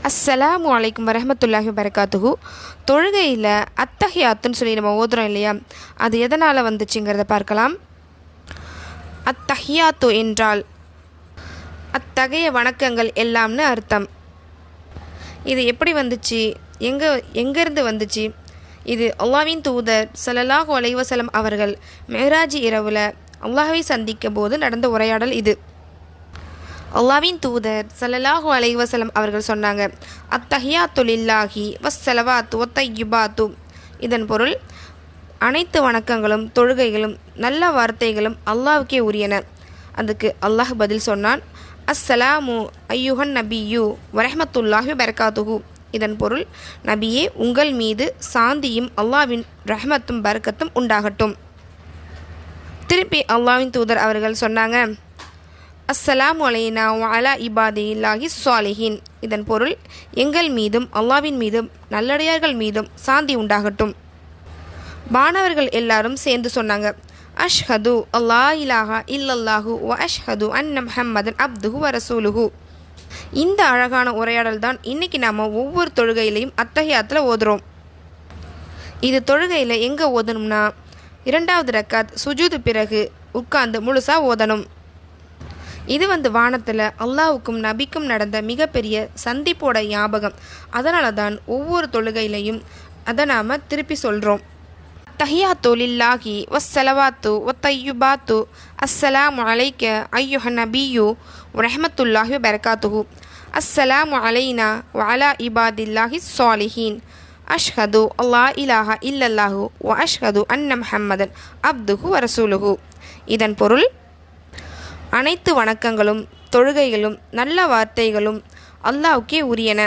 அஸ்ஸலாமு அலைக்கும் வரஹ்மத்துல்லாஹி வபரகாத்துஹு. தொழுகையில் அத்தஹியாத்துன்னு சொல்லி நம்ம ஓதுறோம் இல்லையா, அது எதனால் வந்துச்சுங்கிறத பார்க்கலாம். அத்தஹியாத்து என்றால் அத்தகைய வணக்கங்கள் எல்லாம்னு அர்த்தம். இது எப்படி வந்துச்சு, எங்கேருந்து வந்துச்சு? இது அல்லாஹ்வின் தூதர் ஸல்லல்லாஹு அலைஹி வஸல்லம் அவர்கள் மிஅராஜ் இரவில் அல்லாஹ்வை சந்திக்கும் போது நடந்த உரையாடல் இது. அல்லாஹ்வின் தூதர் ஸல்லல்லாஹு அலைஹி வஸல்லம் அவர்கள் சொன்னாங்க, அத்தஹியாத்து லில்லாஹி வஸ்ஸலவாத்து வத்தையிபாத்து. இதன் பொருள், அனைத்து வணக்கங்களும் தொழுகைகளும் நல்ல வார்த்தைகளும் அல்லாஹ்வுக்கே உரியன. அதுக்கு அல்லாஹ் பதில் சொன்னான், அஸ்ஸலாமு ஐயுஹன் நபியு வரஹ்மத்துல்லாஹி வபரகாத்துஹு. இதன் பொருள், நபியே உங்கள் மீது சாந்தியும் அல்லாஹ்வின் ரஹ்மத்தும் பரக்கத்தும் உண்டாகட்டும். திருப்பி அல்லாஹ்வின் தூதர் அவர்கள் சொன்னாங்க, அஸ்ஸலாமு அலைனா வ அலா இபாதில்லாஹி ஸாலிஹீன். இதன் பொருள், எங்கள் மீதும் அல்லாஹ்வின் மீதும் நல்லடியார்கள் மீதும் சாந்தி உண்டாகட்டும். மாணவர்கள் எல்லாரும் சேர்ந்து சொன்னாங்க, அஷ்ஹது அல்லா இலாஹா இல்லல்லாஹு வ அஷ்ஹது அன்ன முஹம்மதன் அப்துஹு வ ரசூலுஹு. இந்த அழகான உரையாடல் தான் இன்றைக்கி நாம் ஒவ்வொரு தொழுகையிலையும் அத்தஹியாத்தில் ஓதுறோம். இது தொழுகையில் எங்கே ஓதணும்னா, 2வது ரக்காத் சுஜூது பிறகு உட்கார்ந்து முழுசாக ஓதணும். இது வானத்தில் அல்லாஹ்வுக்கும் நபிக்கும் நடந்த மிகப்பெரிய சந்திப்போட ஞாபகம். அதனால தான் ஒவ்வொரு தொழுகையிலையும் அதை நாம் திருப்பி சொல்கிறோம். தஹியாத்து லில்லாஹி வஸ்ஸலவாத்து வத்தையிபாத்து. அஸ்ஸலாமு அலைக்க ஐயுஹன் நபியு வரஹ்மத்துல்லாஹி வபரகாத்துஹு. அஸ்ஸலாமு அலைனா வ அலா இபாதில்லாஹி ஸாலிஹீன். அஷ்ஹது அல்லா இலாஹா இல்லல்லாஹு வ அஷ்ஹது அன்ன முஹம்மதன் அப்துஹு வ ரசூலுஹு. இதன் பொருள், அனைத்து வணக்கங்களும் தொழுகைகளும் நல்ல வார்த்தைகளும் அல்லாஹ்வுக்கே உரியன.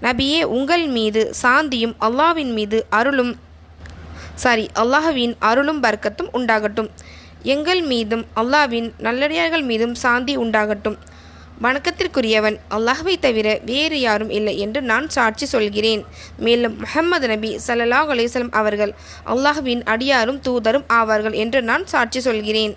நபியே உங்கள் மீது சாந்தியும் அல்லாஹ்வின் அருளும் பரக்கத்தும் உண்டாகட்டும். எங்கள் மீதும் அல்லாஹ்வின் நல்லடியார்கள் மீதும் சாந்தி உண்டாகட்டும். வணக்கத்திற்குரியவன் அல்லாஹ்வை தவிர வேறு யாரும் இல்லை என்று நான் சாட்சி சொல்கிறேன். மேலும் முஹம்மது நபி ஸல்லல்லாஹு அலைஹி வஸல்லம் அவர்கள் அல்லாஹ்வின் அடியாரும் தூதரும் ஆவார்கள் என்று நான் சாட்சி சொல்கிறேன்.